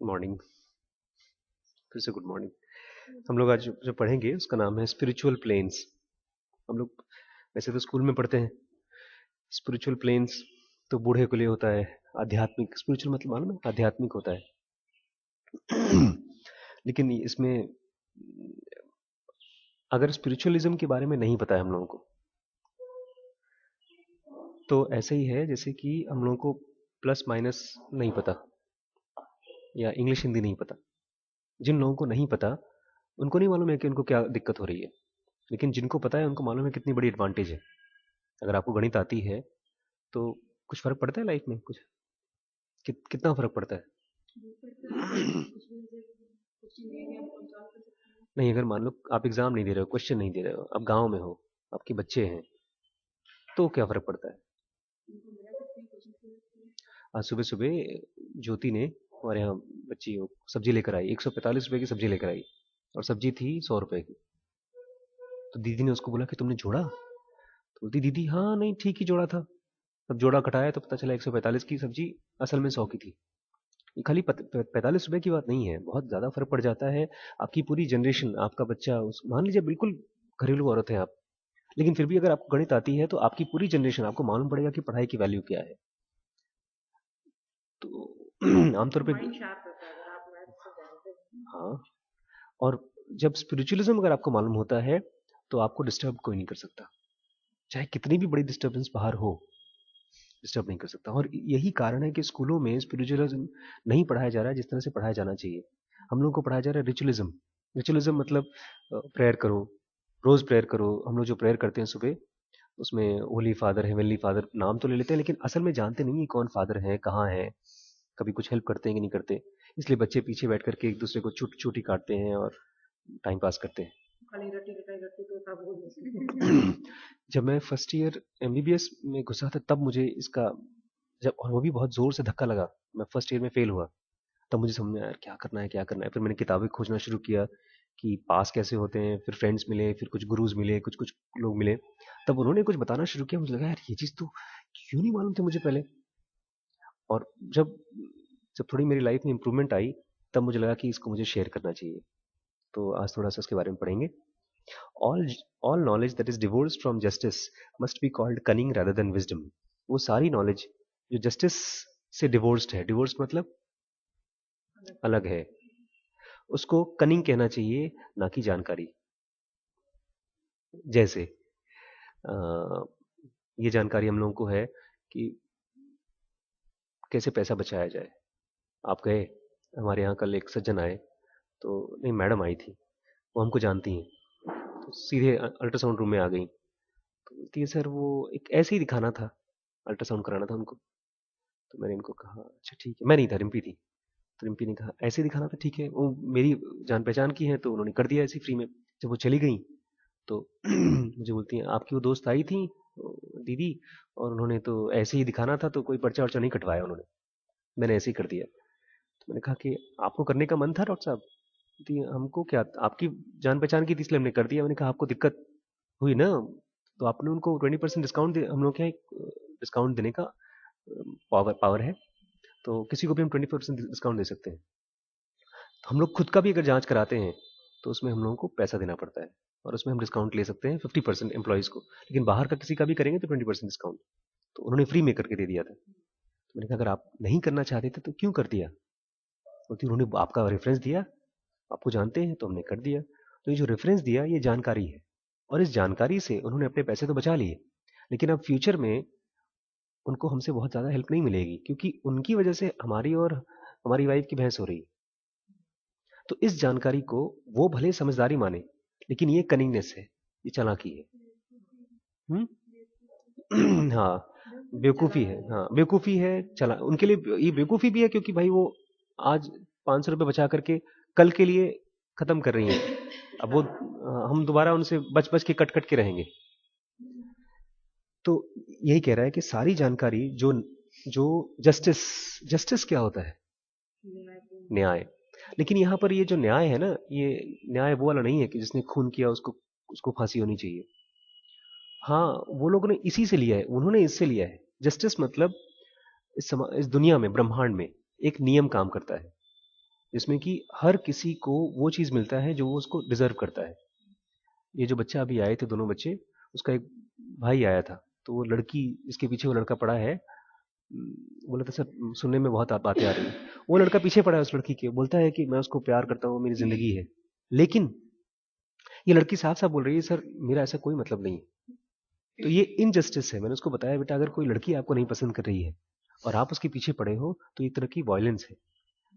Morning. फिर से good morning. हम लोग आज जो पढ़ेंगे उसका नाम है स्पिरिचुअल प्लेन्स। हम लोग वैसे तो स्कूल में पढ़ते हैं स्पिरिचुअल प्लेन्स, तो बूढ़े के लिए होता है। आध्यात्मिक स्पिरिचुअल मतलब मालूम है, आध्यात्मिक होता है। लेकिन इसमें अगर स्पिरिचुअलिज्म के बारे में नहीं पता है हम लोगों को, तो ऐसे ही है जैसे कि हम लोगों को प्लस माइनस नहीं पता या इंग्लिश हिंदी नहीं पता। जिन लोगों को नहीं पता उनको नहीं मालूम है कि उनको क्या दिक्कत हो रही है, लेकिन जिनको पता है उनको मालूम है कितनी बड़ी एडवांटेज है। अगर आपको गणित आती है तो कुछ फर्क पड़ता है लाइफ में, कुछ कितना फर्क पड़ता है? नहीं, अगर मान लो आप एग्जाम नहीं दे रहे हो, क्वेश्चन नहीं दे रहे हो, आप गांव में हो, आपके बच्चे हैं, तो क्या फर्क पड़ता है? आज सुबह सुबह ज्योति ने, हमारे यहाँ बच्ची हो, सब्जी लेकर आई, 145 रुपए की सब्जी लेकर आई, और सब्जी थी 100 रुपए की। तो दीदी ने उसको बोला कि तुमने जोड़ा? तो बोलती दीदी हाँ नहीं ठीक ही जोड़ा था। तब जोड़ा घटाया तो पता चला 145 की सब्जी असल में 100 की थी। ये खाली 45 रुपए की बात नहीं है, बहुत ज्यादा फर्क पड़ जाता है। आपकी पूरी जनरेशन, आपका बच्चा, उस मान लीजिए बिल्कुल घरेलू औरत है आप, लेकिन फिर भी अगर आपको गणित आती है तो आपकी पूरी जनरेशन, आपको मालूम पड़ेगा कि पढ़ाई की वैल्यू क्या है। तो आमतौर पे हाँ। और जब स्पिरिचुअलिज्म अगर आपको मालूम होता है तो आपको डिस्टर्ब कोई नहीं कर सकता, चाहे कितनी भी बड़ी डिस्टर्बेंस बाहर हो, डिस्टर्ब नहीं कर सकता। और यही कारण है कि स्कूलों में स्पिरिचुअलिज्म नहीं पढ़ाया जा रहा है जिस तरह से पढ़ाया जाना चाहिए। हम लोग को पढ़ाया जा रहा है रिचुअलिज्म। रिचुअलिज्म मतलब प्रेयर करो, रोज प्रेयर करो। हम लोग जो प्रेयर करते हैं सुबह, उसमें होली फादर, हेवनली फादर नाम तो ले लेते हैं, लेकिन असल में जानते नहीं है कौन फादर है, कहाँ है, कभी कुछ हेल्प करते हैं कि नहीं करते। इसलिए बच्चे पीछे बैठ करके एक दूसरे को चुट चुटी काटते हैं और टाइम पास करते हैं। जब मैं फर्स्ट ईयर एमबीबीएस में घुसा था तब मुझे इसका, जब, और वो भी बहुत जोर से धक्का लगा, मैं फर्स्ट ईयर में फेल हुआ, तब मुझे समझ में आया यार क्या करना है क्या करना है। फिर मैंने किताबें खोजना शुरू किया कि पास कैसे होते हैं, फिर फ्रेंड्स मिले, फिर कुछ गुरुज मिले, कुछ कुछ लोग मिले, तब उन्होंने कुछ बताना शुरू किया। मुझे लगा यार ये चीज़ तो क्यों नहीं मालूम थी मुझे पहले। और जब जब थोड़ी मेरी लाइफ में इंप्रूवमेंट आई, तब मुझे लगा कि इसको मुझे शेयर करना चाहिए। तो आज थोड़ा सा उसके बारे में पढ़ेंगे। All all knowledge that is divorced from justice must be called cunning rather than wisdom. वो सारी नॉलेज जो जस्टिस से डिवोर्स्ड है, डिवोर्स मतलब अलग है, उसको कनिंग कहना चाहिए, ना कि जानकारी। जैसे अ, ये जानकारी हम लोगों को है कि कैसे पैसा बचाया जाए। आप गए, हमारे यहाँ कल एक सज्जन आए, तो नहीं मैडम आई थी, वो हमको जानती हैं, तो सीधे अल्ट्रासाउंड रूम में आ गई। तो बोलती है सर वो एक ऐसे ही दिखाना था, अल्ट्रासाउंड कराना था उनको। तो मैंने इनको कहा अच्छा ठीक है, मैं नहीं था, रिम्पी थी। तो रिम्पी ने कहा ऐसे ही दिखाना था, ठीक है, वो मेरी जान पहचान की है तो उन्होंने कर दिया ऐसे फ्री में। जब वो चली गई तो मुझे बोलती हैं आपकी वो दोस्त आई थी दीदी, और उन्होंने तो ऐसे ही दिखाना था तो कोई पर्चा वर्चा नहीं कटवाया उन्होंने, मैंने ऐसे ही कर दिया। तो मैंने कहा कि आपको करने का मन था डॉक्टर साहब? बोलती है, हमको क्या, आपकी जान पहचान की थी इसलिए हमने कर दिया। मैंने कहा आपको दिक्कत हुई ना, तो आपने उनको 20% डिस्काउंट दे, हम लोग क्या डिस्काउंट देने का पावर पावर है, तो किसी को भी हम 20% डिस्काउंट दे सकते हैं। तो हम लोग खुद का भी अगर जांच कराते हैं तो उसमें हम लोगों को पैसा देना पड़ता है, और उसमें हम डिस्काउंट ले सकते हैं 50% एम्प्लॉयज़ को। लेकिन बाहर का किसी का भी करेंगे तो 20% डिस्काउंट। तो उन्होंने फ्री में करके दे दिया था। तो मैंने कहा अगर आप नहीं करना चाहते थे तो क्यों कर दिया? बोलती उन्होंने आपका रेफरेंस दिया, आपको जानते हैं तो हमने कर दिया। तो ये जो रेफरेंस दिया ये जानकारी है, और इस जानकारी से उन्होंने अपने पैसे तो बचा लिए, लेकिन अब फ्यूचर में उनको हमसे बहुत ज़्यादा हेल्प नहीं मिलेगी, क्योंकि उनकी वजह से हमारी और हमारी वाइफ की बहस हो रही है। तो इस जानकारी को वो भले समझदारी माने, लेकिन ये कनिंगनेस है, ये चालाकी है। हम्म। हाँ, बेवकूफी है, हाँ बेवकूफी है, चला उनके लिए ये बेवकूफी भी है, क्योंकि भाई वो आज 500 रुपये बचा करके कल के लिए खत्म कर रही हैं। अब वो हम दोबारा उनसे बच बच के कट कट के रहेंगे। तो यही कह रहा है कि सारी जानकारी जो जो जस्टिस, जस्टिस क्या होता है? न्याय। लेकिन यहाँ पर ये जो न्याय है ना, ये न्याय वो वाला नहीं है कि जिसने खून किया उसको उसको फांसी होनी चाहिए। हाँ, वो लोगों ने इसी से लिया है, उन्होंने इससे लिया है। जस्टिस मतलब इस दुनिया में, ब्रह्मांड में एक नियम काम करता है। जिसमें कि हर किसी को वो चीज़ मिलता है जो वो उसको डिजर्व करता है। ये जो बच्चा अभी आए थे, दोनों बच्चे, उसका एक भाई आया था, तो वो लड़की जिसके पीछे वो लड़का पड़ा है, बोला था सर सुनने में बहुत बातें आ रही हैं। वो लड़का पीछे पड़ा है उस लड़की के, बोलता है कि मैं उसको प्यार करता हूँ, मेरी जिंदगी है। लेकिन ये लड़की साफ साफ बोल रही है सर मेरा ऐसा कोई मतलब नहीं है। तो ये इनजस्टिस है। मैंने उसको बताया बेटा अगर कोई लड़की आपको नहीं पसंद कर रही है और आप उसके पीछे पड़े हो तो ये तरह की वायलेंस है।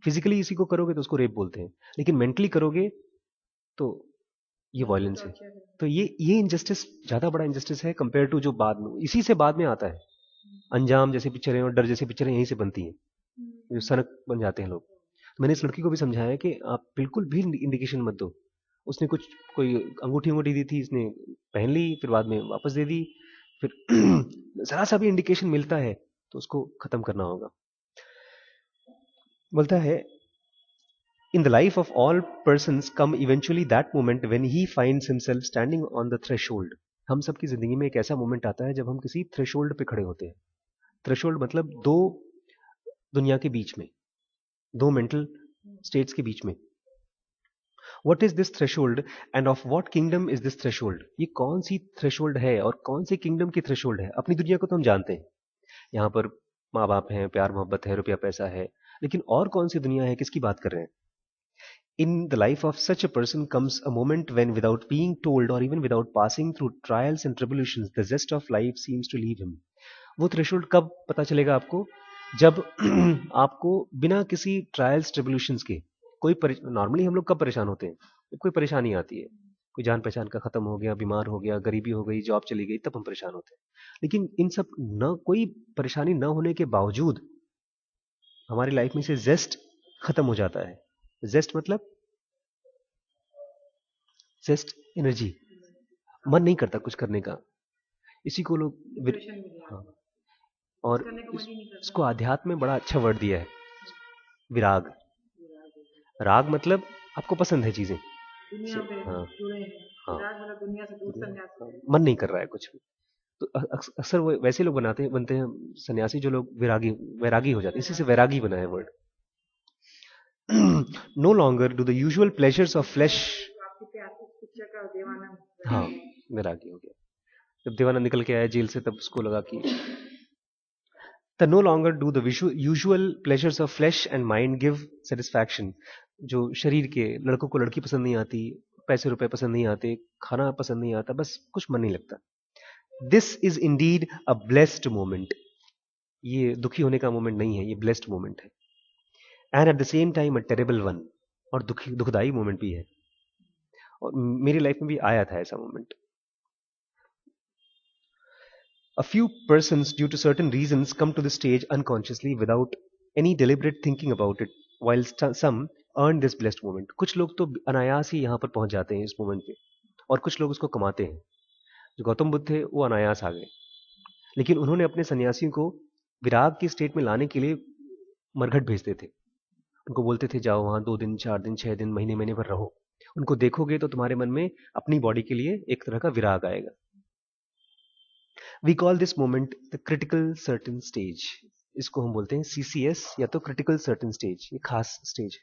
फिजिकली इसी को करोगे तो उसको रेप बोलते हैं, लेकिन मेंटली करोगे तो ये वायलेंस है। तो ये इनजस्टिस ज्यादा बड़ा इनजस्टिस है कंपेयर टू जो बाद में, इसी से बाद में आता है। अंजाम जैसे पिक्चरें और डर जैसी पिक्चरें यहीं से बनती हैं, जो सनक बन जाते हैं लोग। तो मैंने इस लड़की को भी समझाया कि आप बिल्कुल भी इंडिकेशन मत दो। उसने कुछ कोई अंगूठी अंगूठी दी थी, इसने पहन ली, फिर बाद में वापस दे दी। फिर जरा सा भी इंडिकेशन मिलता है तो उसको खत्म करना होगा। बोलता है in the life of all persons come eventually that moment when he finds himself standing on the threshold। हम सबकी जिंदगी में एक ऐसा मोमेंट आता है जब हम किसी थ्रेशोल्ड पे खड़े होते हैं। थ्रेशोल्ड मतलब दो दुनिया के बीच में, दो मेंटल स्टेट्स के बीच में। What is this threshold end of what kingdom is this threshold? ये कौन सी थ्रेशोल्ड है और कौन सी किंगडम की थ्रेशोल्ड है? अपनी दुनिया को तो हम जानते हैं, यहाँ पर माँ बाप हैं, प्यार मोहब्बत है, रुपया पैसा है, लेकिन और कौन सी दुनिया है, किसकी बात कर रहे हैं? In the life of such a person comes a moment when, without being told or even without passing through trials and tribulations, the zest of life seems to leave him। वो थ्रेशोल्ड कब पता चलेगा आपको? जब आपको बिना किसी trials tribulations के कोई नॉर्मली हम लोग कब परेशान होते हैं? जब कोई परेशानी आती है, कोई जान पहचान का खत्म हो गया, बीमार हो गया, गरीबी हो गई, जॉब चली गई, तब हम परेशान होते हैं। लेकिन इन सब न कोई परेशानी न होने के बावजूद हमारी लाइफ में से जेस्ट खत्म हो जाता है। जेस्ट मतलब जेस्ट एनर्जी, मन नहीं करता कुछ करने का। इसी को लोग हाँ, और इसको आध्यात्म में बड़ा अच्छा वर्ड दिया है, विराग। राग मतलब आपको पसंद है चीजें, हाँ हाँ, मन नहीं कर रहा है कुछ भी। तो अक्सर वो वैसे लोग बनते हैं सन्यासी, जो लोग विरागी वैरागी हो जाते हैं, इसी से वैरागी बना है word. No longer do the usual pleasures of flesh. हाँ, वैरागी हो गया। जब देवानंद निकल के आया जेल से तब उसको लगा कि the no longer do the usual pleasures of flesh and mind give satisfaction. जो शरीर के, लड़कों को लड़की पसंद नहीं आती, पैसे रुपए पसंद नहीं आते, खाना पसंद नहीं आता, बस कुछ मन नहीं लगता। This is indeed a blessed moment. ये दुखी होने का मोमेंट नहीं है, ये ब्लेस्ड मोमेंट है। And at the same time a terrible one, और दुखदाई मोमेंट भी है। और मेरी लाइफ में भी आया था ऐसा moment. A few persons, due to certain reasons, come to the stage unconsciously without any deliberate thinking about it, while some earn this blessed moment। कुछ लोग तो अनायास ही यहाँ पर पहुंच जाते हैं इस मोमेंट पे, और कुछ लोग उसको कमाते हैं। जो गौतम बुद्ध थे वो अनायास आ गए, लेकिन उन्होंने अपने सन्यासियों को विराग की स्टेट में लाने के लिए मरघट भेजते थे। उनको बोलते थे जाओ वहां 2 दिन 4 दिन 6 दिन महीने महीने भर रहो, उनको देखोगे तो तुम्हारे मन में अपनी बॉडी के लिए एक तरह का विराग आएगा। We call this moment the critical certain stage. इसको हम बोलते हैं CCS या तो क्रिटिकल सर्टेन स्टेज, ये खास stage.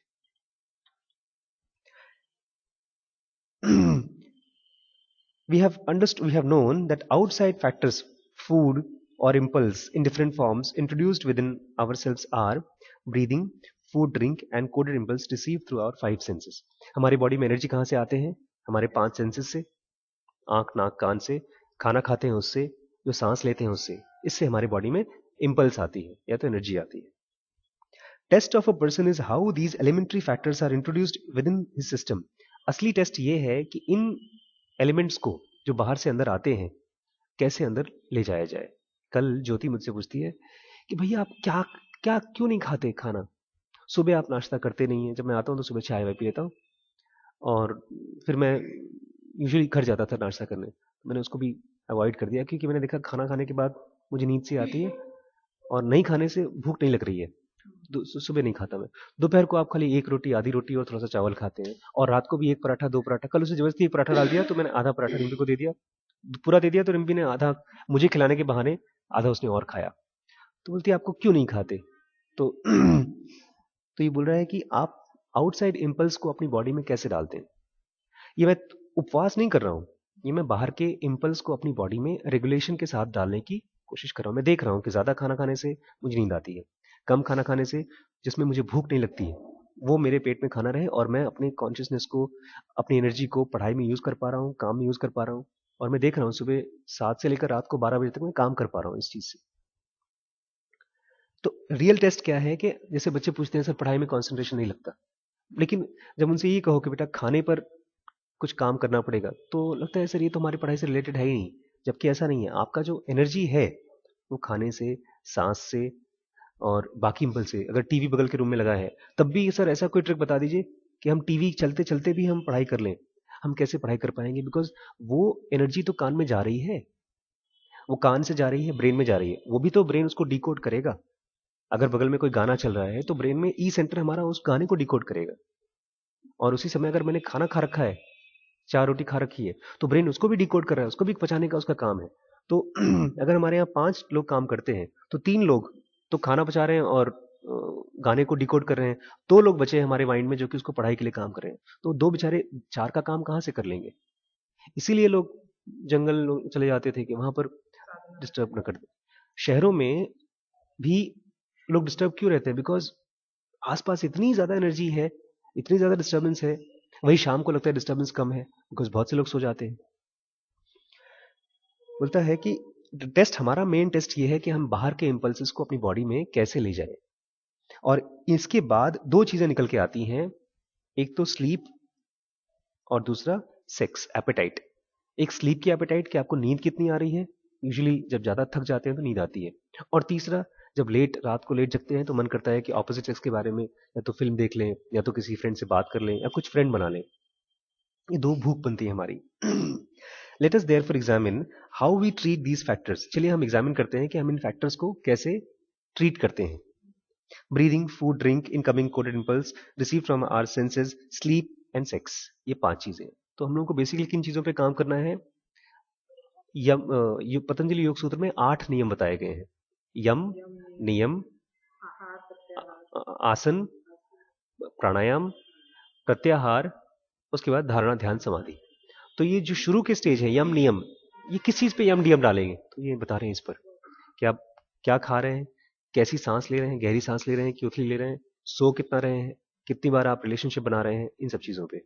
we have known that outside factors, food or impulse in different forms introduced within ourselves are breathing, food, drink and coded impulse received through our 5 senses। हमारी body में energy कहां से आते हैं? हमारे 5 senses से, आंख नाक कान से, खाना खाते हैं उससे, जो सांस लेते हैं उससे। इससे हमारी बॉडी में इंपल्स आती है या तो एनर्जी आती है। Test of a person is how these elementary factors are introduced within his system. असली टेस्ट ये है कि इन एलिमेंट्स को जो बाहर से अंदर आते हैं कैसे अंदर ले जाया जाए। कल ज्योति मुझसे पूछती है कि भैया आप क्या क्या क्यों नहीं खाते खाना, सुबह आप नाश्ता करते नहीं है। जब मैं आता हूँ तो सुबह चाय वाय पी लेता हूँ, और फिर मैं यूजुअली घर जाता था नाश्ता करने। मैंने उसको भी अवॉइड कर दिया, क्योंकि मैंने देखा खाना खाने के बाद मुझे नींद सी आती है, और नहीं खाने से भूख नहीं लग रही है। सुबह नहीं खाता मैं। दोपहर को आप खाली एक रोटी, आधी रोटी और थोड़ा सा चावल खाते हैं, और रात को भी एक पराठा 2 पराठा। कल उसे जबरदस्ती एक पराठा डाल दिया, तो मैंने आधा पराठा रिम्पी को दे दिया, पूरा दे दिया, तो रिम्पी ने आधा मुझे खिलाने के बहाने आधा उसने और खाया। तो बोलती है आपको क्यों नहीं खाते? तो तो ये बोल रहा है कि आप आउटसाइड इम्पल्स को अपनी बॉडी में कैसे डालते हैं। ये मैं उपवास नहीं कर रहा हूँ, ये मैं बाहर के इम्पल्स को अपनी बॉडी में रेगुलेशन के साथ डालने की कोशिश कर रहा हूँ। मैं देख रहा हूँ कि ज़्यादा खाना खाने से मुझे नींद आती है, कम खाना खाने से जिसमें मुझे भूख नहीं लगती है वो मेरे पेट में खाना रहे और मैं अपने कॉन्शियसनेस को, अपनी एनर्जी को पढ़ाई में यूज़ कर पा रहा हूँ, काम में यूज़ कर पा रहा हूँ। और मैं देख रहा हूँ सुबह 7 से लेकर रात को 12 बजे तक मैं काम कर पा रहा हूँ इस चीज़ से। तो रियल टेस्ट क्या है कि जैसे बच्चे पूछते हैं सर पढ़ाई में कंसंट्रेशन नहीं लगता, लेकिन जब उनसे ये कहो कि बेटा खाने पर कुछ काम करना पड़ेगा तो लगता है सर ये तो हमारी पढ़ाई से रिलेटेड है ही नहीं। जबकि ऐसा नहीं है, आपका जो एनर्जी है वो खाने से, सांस से और बाकी इम्पल्स से। अगर टीवी बगल के रूम में लगा है तब भी सर ऐसा कोई ट्रिक बता दीजिए कि हम टीवी चलते चलते भी हम पढ़ाई कर लें। हम कैसे पढ़ाई कर पाएंगे, बिकॉज वो एनर्जी तो कान में जा रही है, वो कान से जा रही है, ब्रेन में जा रही है, वो भी तो ब्रेन उसको डिकोड करेगा। अगर बगल में कोई गाना चल रहा है तो ब्रेन में ई सेंटर हमारा उस गाने को डिकोड करेगा। और उसी समय अगर मैंने खाना खा रखा है, 4 रोटी खा रखी है, तो ब्रेन उसको भी डिकोड कर रहा है, उसको भी पचाने का उसका काम है। तो अगर हमारे यहाँ 5 लोग काम करते हैं तो 3 लोग तो खाना पचा रहे हैं और गाने को डिकोड कर रहे हैं, 2 लोग बचे हैं हमारे माइंड में जो कि उसको पढ़ाई के लिए काम कर रहे हैं। तो 2 बेचारे 4 का काम कहाँ से कर लेंगे। इसीलिए लोग जंगल चले जाते थे कि वहां पर डिस्टर्ब न कर दे। शहरों में भी लोग डिस्टर्ब क्यों रहते हैं, बिकॉज आसपास इतनी ज्यादा एनर्जी है, इतनी ज्यादा डिस्टर्बेंस है। वही शाम को लगता है डिस्टर्बेंस कम है बिकॉज बहुत से लोग सो जाते हैं। बोलता है कि टेस्ट, हमारा मेन टेस्ट ये है कि हम बाहर के इंपल्सेस को अपनी बॉडी में कैसे ले जाएं। और इसके बाद 2 चीजें निकल के आती हैं, एक तो स्लीप और दूसरा सेक्स एपेटाइट। एक स्लीप की एपेटाइट कि आपको नींद कितनी आ रही है, यूजुअली जब ज्यादा थक जाते हैं तो नींद आती है। और तीसरा, जब रात को लेट जगते हैं तो मन करता है कि ऑपोजिट सेक्स के बारे में या तो फिल्म देख लें या तो किसी फ्रेंड से बात कर लें या कुछ फ्रेंड बना लें। ये 2 भूख बनती है हमारी। Let us therefore examine how we treat these factors. चलिए हम एग्जामिन करते हैं कि हम इन फैक्टर्स को कैसे ट्रीट करते हैं। Breathing, food, drink, incoming coded impulse, receive from our senses, sleep and sex. ये 5 चीजें। तो हम लोगों को बेसिकली किन चीजों पे काम करना है। पतंजलि योग सूत्र में 8 नियम बताए गए हैं। यम, नियम, आसन, प्राणायाम, प्रत्याहार, उसके बाद धारणा, ध्यान, समाधि। तो ये जो शुरू के स्टेज है यम नियम, ये किस चीज पे यम नियम डालेंगे, तो ये बता रहे हैं इस पर कि आप क्या खा रहे हैं, कैसी सांस ले रहे हैं, गहरी सांस ले रहे हैं कि उथली ले रहे हैं, सो कितना रहे हैं, कितनी बार आप रिलेशनशिप बना रहे हैं, इन सब चीजों पे।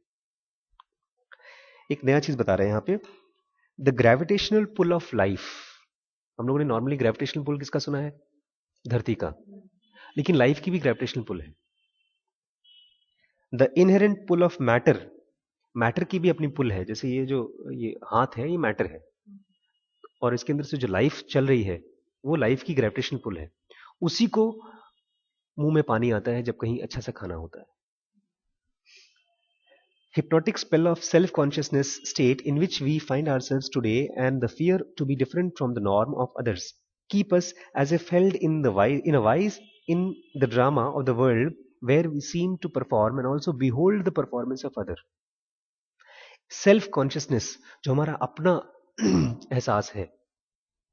एक नया चीज बता रहे हैं यहाँ पे, the gravitational pull of life. हम लोगों ने नॉर्मली ग्रेविटेशनल पुल किसका सुना है, धरती का, लेकिन लाइफ की भी ग्रेविटेशनल पुल है। The inherent pull of matter, matter की भी अपनी पुल है। जैसे ये हाथ है, ये मैटर है, और इसके अंदर से जो लाइफ चल रही है वो लाइफ की ग्रेविटेशनल पुल है। उसी को मुंह में पानी आता है जब कहीं अच्छा सा खाना होता है। Hypnotic spell of self-consciousness state in which we find ourselves today and the fear to be different from the norm of others keep us as if held in a vise in the drama of the world where we seem to perform and also behold the performance of other. Self consciousness, जो हमारा अपना एहसास है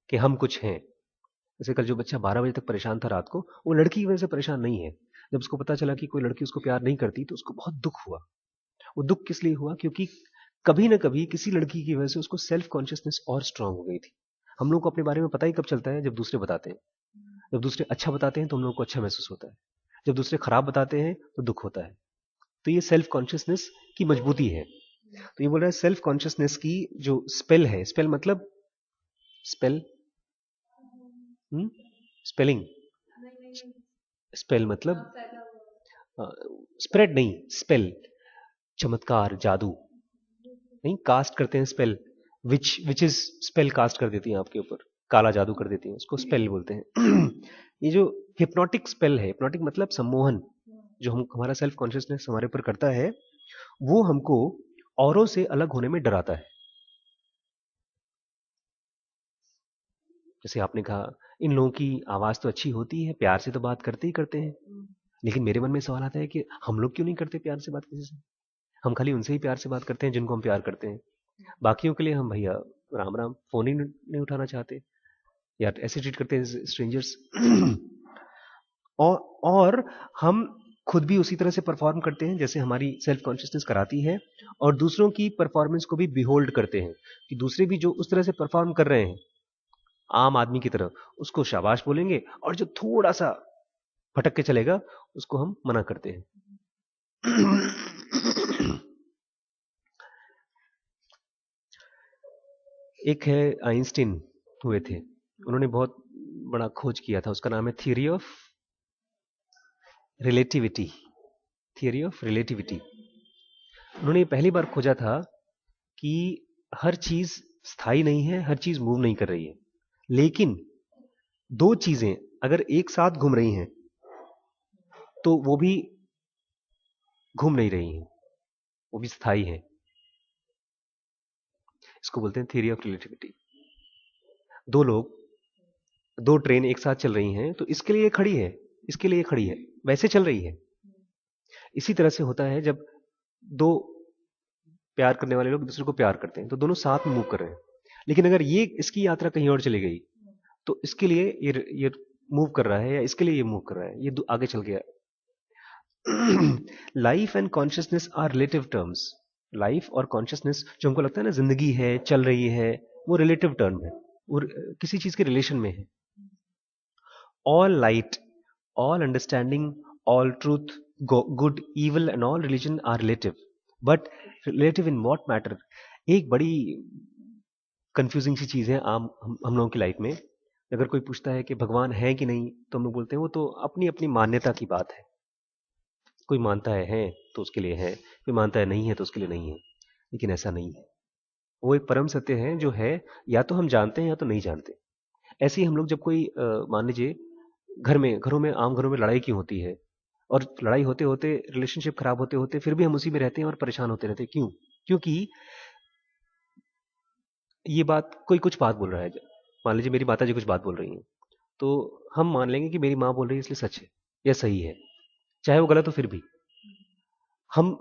कि हम कुछ हैं। जैसे कल जो बच्चा 12 बजे तक परेशान था रात को, वो लड़की की वजह से परेशान नहीं है। जब उसको पता चला कि कोई लड़की उसको प्यार नहीं करती तो उसको बहुत दुख हुआ। वो दुख किस लिए हुआ, क्योंकि कभी ना कभी किसी लड़की की वजह से उसको सेल्फ कॉन्शियसनेस और स्ट्रांग हो गई थी। हम लोग को अपने बारे में पता ही कब चलता है, जब दूसरे बताते हैं। जब दूसरे अच्छा बताते हैं तो हम लोग को अच्छा महसूस होता है, जब दूसरे खराब बताते हैं तो दुख होता है। तो ये सेल्फ कॉन्शियसनेस की मजबूती है। तो ये बोल रहा है सेल्फ कॉन्शियसनेस की जो स्पेल है, स्पेल मतलब स्पेल, स्पेलिंग, स्पेल मतलब स्प्रेड नहीं, स्पेल चमत्कार, जादू नहीं, कास्ट करते हैं spell, which is spell cast कर देती हैं आपके ऊपर, काला जादू कर देती हैं, उसको स्पेल बोलते हैं। ये जो हिप्नोटिक स्पेल है, हिप्नोटिक मतलब सम्मोहन, जो हम हमारा सेल्फ कॉन्शियसनेस हमारे ऊपर करता है, वो हमको औरों से अलग होने में डराता है। जैसे आपने कहा इन लोगों की आवाज तो अच्छी होती है, प्यार से तो बात करते ही करते हैं, लेकिन मेरे मन में सवाल आता है कि हम लोग क्यों नहीं करते प्यार से बात किसी से। हम खाली उनसे ही प्यार से बात करते हैं जिनको हम प्यार करते हैं। बाकियों के लिए हम भैया राम राम, फोन ही नहीं उठाना चाहते, या ऐसे ट्रीट करते हैं स्ट्रेंजर्स। और हम खुद भी उसी तरह से परफॉर्म करते हैं जैसे हमारी सेल्फ कॉन्शियसनेस कराती है, और दूसरों की परफॉर्मेंस को भी बिहोल्ड करते हैं कि दूसरे भी जो उस तरह से परफॉर्म कर रहे हैं आम आदमी की तरह, उसको शाबाश बोलेंगे, और जो थोड़ा सा भटक के चलेगा उसको हम मना करते हैं। एक है आइंस्टीन हुए थे, उन्होंने बहुत बड़ा खोज किया था, उसका नाम है theory of relativity. Theory of relativity. उन्होंने पहली बार खोजा था कि हर चीज स्थायी नहीं है, हर चीज मूव नहीं कर रही है, लेकिन दो चीजें अगर एक साथ घूम रही हैं तो वो भी घूम नहीं रही हैं, वो भी स्थायी है। इसको बोलते हैं थियरी ऑफ रिलेटिविटी। दो लोग, दो ट्रेन एक साथ चल रही हैं तो इसके लिए खड़ी है, इसके लिए खड़ी है, वैसे चल रही है। इसी तरह से होता है जब दो प्यार करने वाले लोग दूसरे को प्यार करते हैं तो दोनों साथ में मूव कर रहे हैं, लेकिन अगर ये इसकी यात्रा कहीं और चली गई तो इसके लिए ये मूव कर रहा है, या इसके लिए ये मूव कर रहा है, ये आगे चल गया। Life and consciousness are relative terms. Life और कॉन्शियसनेस जो हमको लगता है ना जिंदगी है, चल रही है, वो रिलेटिव टर्म है, और किसी चीज के रिलेशन में है। All light, all understanding, all truth, good, evil and all religion are relative, but relative in what matter. एक बड़ी कंफ्यूजिंग सी चीज है आम हम लोगों की लाइफ में। अगर कोई पूछता है कि भगवान है कि नहीं तो हम लोग बोलते हैं वो तो अपनी अपनी मान्यता की बात है। कोई मानता है तो उसके लिए है, कोई मानता है नहीं है तो उसके लिए नहीं है, लेकिन ऐसा नहीं है। वो एक परम सत्य है जो है, या तो हम जानते हैं या तो नहीं जानते। ऐसे ही हम लोग जब कोई मान लीजिए घरों में आम घरों में लड़ाई क्यों होती है, और लड़ाई होते होते रिलेशनशिप खराब होते होते फिर भी हम उसी में रहते हैं और परेशान होते रहते हैं। क्यों? क्योंकि ये बात कोई कुछ बात बोल रहा है। मान लीजिए मेरी माता जी कुछ बात बोल रही हैं, तो हम मान लेंगे कि मेरी माँ बोल रही है इसलिए सच है या सही है, चाहे वो गलत हो फिर भी। हम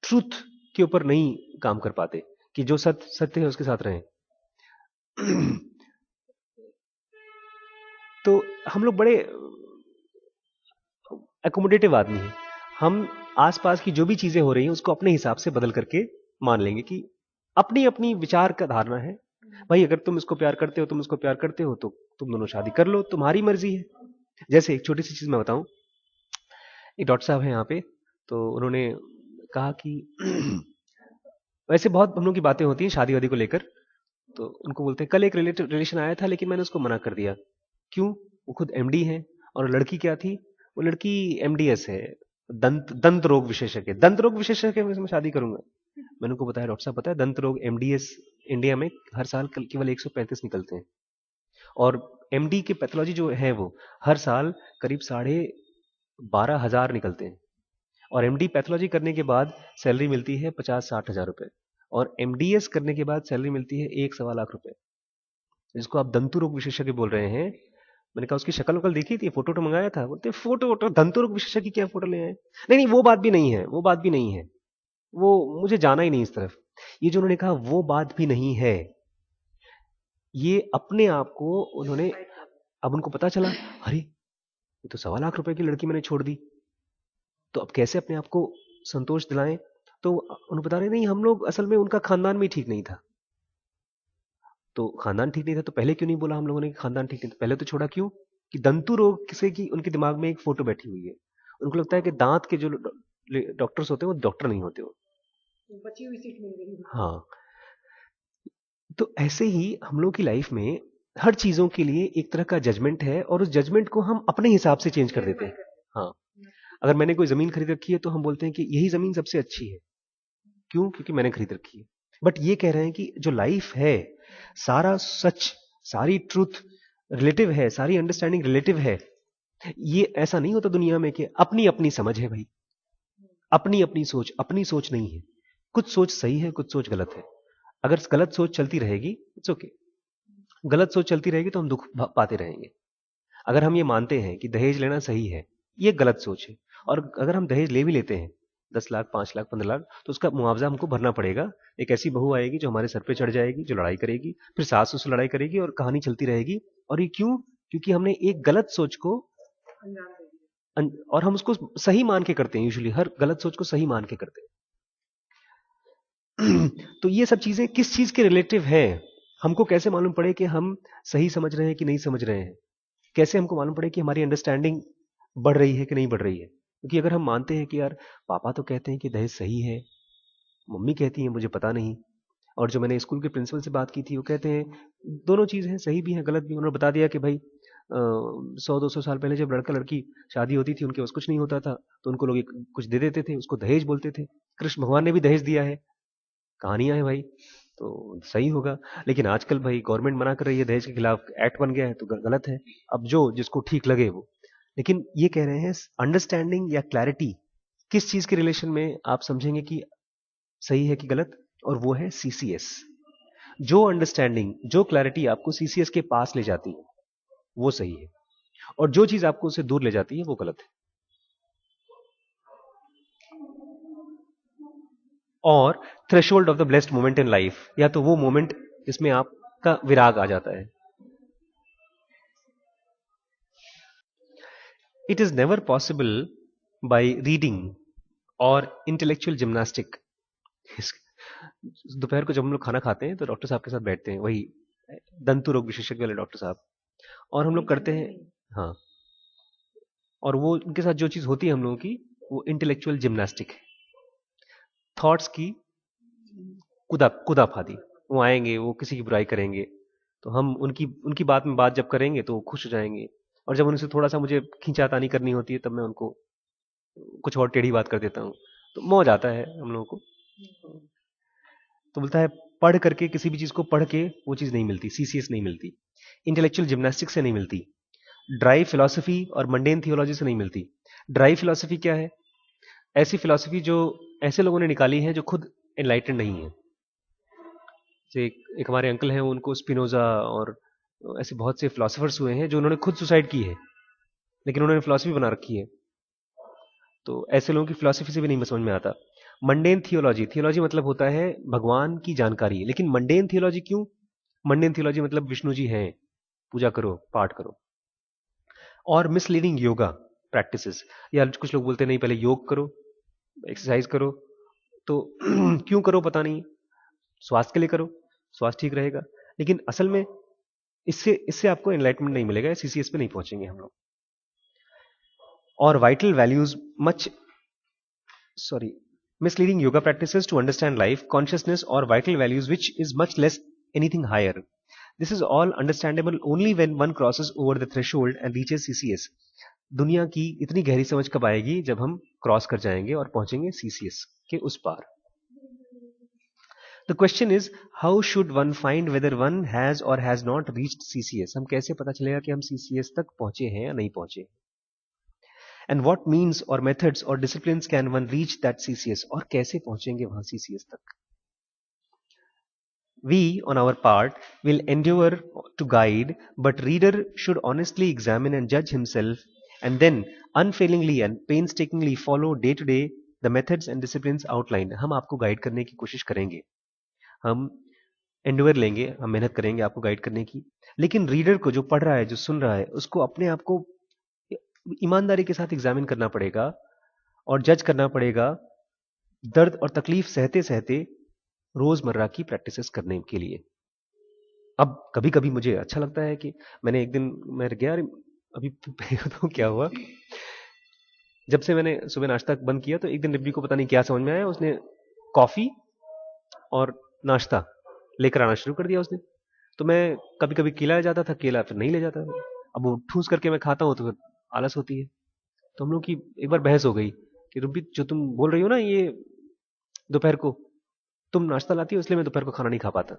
ट्रूथ के ऊपर नहीं काम कर पाते कि जो सत्य है उसके साथ रहें। तो हम लोग बड़े एकोमोडेटिव आदमी हैं। हम आसपास की जो भी चीजें हो रही हैं उसको अपने हिसाब से बदल करके मान लेंगे कि अपनी अपनी विचार का धारणा है। भाई अगर तुम इसको प्यार करते हो, तुम इसको प्यार करते हो, तो तुम दोनों शादी कर लो, तुम्हारी मर्जी है। जैसे एक छोटी सी चीज मैं बताऊं, एक डॉक्टर साहब हैं यहाँ पे, तो उन्होंने कहा कि वैसे बहुत हम लोग की बातें होती हैं शादी वादी को लेकर, तो उनको बोलते हैं कल एक रिलेशन आया था लेकिन मैंने उसको मना कर दिया। क्यों? वो खुद एमडी है, और लड़की क्या थी, वो लड़की एमडीएस है, दंत रोग विशेषज्ञ। दंत रोग विशेषज्ञ में शादी करूंगा? मैंने उनको बताया डॉक्टर साहब पता है दंत रोग एमडीएस इंडिया में हर साल केवल 135 निकलते हैं, और एमडी के पैथोलॉजी जो है वो हर साल करीब 12,500 निकलते हैं। और एमडी पैथोलॉजी करने के बाद सैलरी मिलती है 50-60 हजार रुपए, और एमडीएस करने के बाद सैलरी मिलती है 1-1.25 लाख रुपए। जिसको आप दंतु रोग विशेषज्ञ बोल रहे हैं, मैंने कहा उसकी शक्ल वकल देखी थी, फोटो वोटो मंगाया था? बोलते फोटो वोटो दंतु रोग विशेषज्ञ की क्या फोटो ले आए? नहीं नहीं, वो बात भी नहीं है, वो बात भी नहीं है, वो मुझे जाना ही नहीं इस तरफ। ये जो उन्होंने कहा वो बात भी नहीं है, ये अपने आप को उन्होंने, अब उनको पता चला अरे ये तो 1.25 लाख रुपए की लड़की मैंने छोड़ दी, तो अब कैसे अपने आप को संतोष दिलाएं? तो उन्होंने बता रहे नहीं, हम लोग असल में उनका खानदान भी ठीक नहीं था। तो खानदान ठीक नहीं था तो पहले क्यों नहीं बोला हम लोगों ने कि खानदान ठीक नहीं था? पहले तो छोड़ा क्यों? कि दंतु रोग किसे की उनके दिमाग में एक फोटो बैठी हुई है। उनको लगता है कि दांत के जो डॉक्टर्स होते हैं वो डॉक्टर नहीं होते हो। बची हुई सीट मिल गई। हाँ, तो ऐसे ही हम लोग की लाइफ में हर चीजों के लिए एक तरह का जजमेंट है, और उस जजमेंट को हम अपने हिसाब से चेंज कर देते हैं। हाँ, अगर मैंने कोई जमीन खरीद रखी है तो हम बोलते हैं कि यही जमीन सबसे अच्छी है। क्यों? क्योंकि मैंने खरीद रखी है। बट ये कह रहे हैं कि जो लाइफ है, सारा सच, सारी ट्रूथ रिलेटिव है, सारी अंडरस्टैंडिंग रिलेटिव है। ये ऐसा नहीं होता दुनिया में कि अपनी अपनी समझ है भाई, अपनी सोच नहीं है। कुछ सोच सही है, कुछ सोच गलत है। अगर गलत सोच चलती रहेगी, इट्स ओके। गलत सोच चलती रहेगी तो हम दुख पाते रहेंगे। अगर हम ये मानते हैं कि दहेज लेना सही है, ये गलत सोच है। और अगर हम दहेज ले भी लेते हैं 10 लाख, 5 लाख, 15 लाख, तो उसका मुआवजा हमको भरना पड़ेगा। एक ऐसी बहू आएगी जो हमारे सर पे चढ़ जाएगी, जो लड़ाई करेगी, फिर सास उससे लड़ाई करेगी, और कहानी चलती रहेगी। और ये क्यों? क्योंकि हमने एक गलत सोच को और हम उसको सही मान के करते हैं, यूजुअली हर गलत सोच को सही मान के करते हैं। तो ये सब चीजें किस चीज के रिलेटिव हैं? हमको कैसे मालूम पड़े कि हम सही समझ रहे हैं कि नहीं समझ रहे हैं? कैसे हमको मालूम पड़े कि हमारी अंडरस्टैंडिंग बढ़ रही है कि नहीं बढ़ रही है? क्योंकि अगर हम मानते हैं कि यार पापा तो कहते हैं कि दहेज सही है, मम्मी कहती है मुझे पता नहीं, और जो मैंने स्कूल के प्रिंसिपल से बात की थी वो कहते हैं दोनों चीज़ हैं, सही भी है गलत भी। उन्होंने बता दिया कि भाई 100-200 साल पहले जब लड़का लड़की शादी होती थी उनके पास कुछ नहीं होता था, तो उनको लोग कुछ दे देते थे, उसको दहेज बोलते थे। कृष्ण भगवान ने भी दहेज दिया है, कहानियां हैं भाई, तो सही होगा। लेकिन आजकल भाई गवर्नमेंट मना कर रही है, दहेज के खिलाफ एक्ट बन गया है, तो गलत है। अब जो जिसको ठीक लगे वो। लेकिन ये कह रहे हैं अंडरस्टैंडिंग या क्लैरिटी किस चीज के रिलेशन में आप समझेंगे कि सही है कि गलत, और वो है सीसीएस। जो अंडरस्टैंडिंग, जो क्लैरिटी आपको सीसीएस के पास ले जाती है वो सही है, और जो चीज आपको उससे दूर ले जाती है वो गलत है। और threshold of the blessed moment in life, या तो वो मोमेंट जिसमें आपका विराग आ जाता है। It is never possible by reading और इंटेलेक्चुअल जिम्नास्टिक। दोपहर को जब हम लोग खाना खाते हैं तो डॉक्टर साहब के साथ बैठते हैं, वही दंतु रोग विशेषज्ञ वाले डॉक्टर साहब, और हम लोग करते हैं। हाँ, और वो उनके साथ जो चीज होती है हम लोगों की, वो इंटेलेक्चुअल जिम्नास्टिक है, थॉट्स की कुदाफादी। वो आएंगे, वो किसी की बुराई करेंगे, तो हम उनकी उनकी बात में बात जब करेंगे तो वो खुश हो जाएंगे, और जब उनसे थोड़ा सा मुझे खींचातानी करनी होती है तब मैं उनको कुछ और टेढ़ी बात कर देता हूँ, तो मौज आता है हम लोगों को। तो बोलता है पढ़ करके, किसी भी चीज को पढ़ के वो चीज नहीं मिलती, सीसीएस नहीं मिलती, इंटेलेक्चुअल जिम्नास्टिक्स से नहीं मिलती, ड्राई फिलॉसफी और मंडेन थियोलॉजी से नहीं मिलती। ड्राई फिलॉसफी क्या है? ऐसी फिलॉसफी जो ऐसे लोगों ने निकाली है जो खुद एनलाइटेंड नहीं है। जैसे एक हमारे अंकल हैं, उनको स्पिनोजा और ऐसे बहुत से फिलोसफर्स हुए हैं जो उन्होंने खुद सुसाइड की है, लेकिन उन्होंने फिलॉसफी बना रखी है। तो ऐसे लोगों की फिलॉसफी से भी नहीं समझ में आता। मंडेन थियोलॉजी, थियोलॉजी मतलब होता है भगवान की जानकारी, लेकिन मंडेन थियोलॉजी क्यों? मंडेन थियोलॉजी मतलब विष्णु जी हैं, पूजा करो, पाठ करो। और मिसलीडिंग योगा प्रैक्टिसेस, या कुछ लोग बोलते हैं नहीं पहले योग करो, एक्सरसाइज करो, तो क्यों करो पता नहीं, स्वास्थ्य के लिए करो, स्वास्थ्य ठीक रहेगा। लेकिन असल में इससे इससे आपको एनलाइटमेंट नहीं मिलेगा, सीसीएस पे नहीं पहुंचेंगे हम लोग। और vital values much sorry misleading yoga practices to understand life, consciousness, or vital values, which is much less anything higher. This is all understandable only when one crosses over the threshold and reaches CCS. दुनिया की इतनी गहरी समझ कब आएगी? जब हम cross कर जाएंगे और पहुंचेंगे सीसीएस के उस पार। The question is, how should one find whether one has or has not reached CCS? हम कैसे पता चलेगा कि हम CCS तक पहुंचे हैं या नहीं पहुंचे? And what means or methods or disciplines can one reach that CCS? और कैसे पहुंचेंगे वहां CCS तक? We, on our part, will endeavor to guide, but reader should honestly examine and judge himself, and then unfailingly and painstakingly follow day to day the methods and disciplines outlined. हम आपको guide करने की कोशिश करेंगे, हम Endeavour लेंगे, हम मेहनत करेंगे आपको गाइड करने की, लेकिन रीडर को, जो पढ़ रहा है, जो सुन रहा है, उसको अपने आप को ईमानदारी के साथ एग्जामिन करना पड़ेगा और जज करना पड़ेगा, दर्द और तकलीफ सहते सहते रोजमर्रा की प्रैक्टिसेस करने के लिए। अब कभी कभी मुझे अच्छा लगता है कि मैंने एक दिन, मैं गया, अभी तो क्या हुआ, जब से मैंने सुबह नाश्ता बंद किया तो एक दिन रिब्बी को पता नहीं क्या समझ में आया, उसने कॉफी और नाश्ता लेकर आना शुरू कर दिया उसने। तो मैं कभी कभी केला ले जाता था, केला फिर नहीं ले जाता था। अब वो ठूस करके मैं खाता हूँ तो फिर आलस होती है। तो हम लोग की एक बार बहस हो गई कि रुबी, जो तुम बोल रही हो ना, ये दोपहर को तुम नाश्ता लाती हो इसलिए मैं दोपहर को खाना नहीं खा पाता,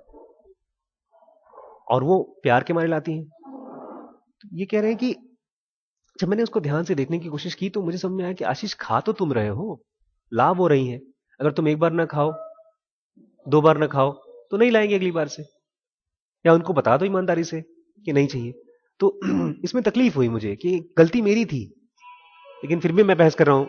और वो प्यार के मारे लाती हैं। तो ये कह रहे हैं कि जब मैंने उसको ध्यान से देखने की कोशिश की तो मुझे समझ में आया कि आशीष, खा तो तुम रहे हो, ला वो रही हैं। अगर तुम एक बार ना खाओ, दो बार ना खाओ, तो नहीं लाएंगे अगली बार से, या उनको बता दो ईमानदारी से कि नहीं चाहिए। तो इसमें तकलीफ हुई मुझे कि गलती मेरी थी, लेकिन फिर भी मैं बहस कर रहा हूं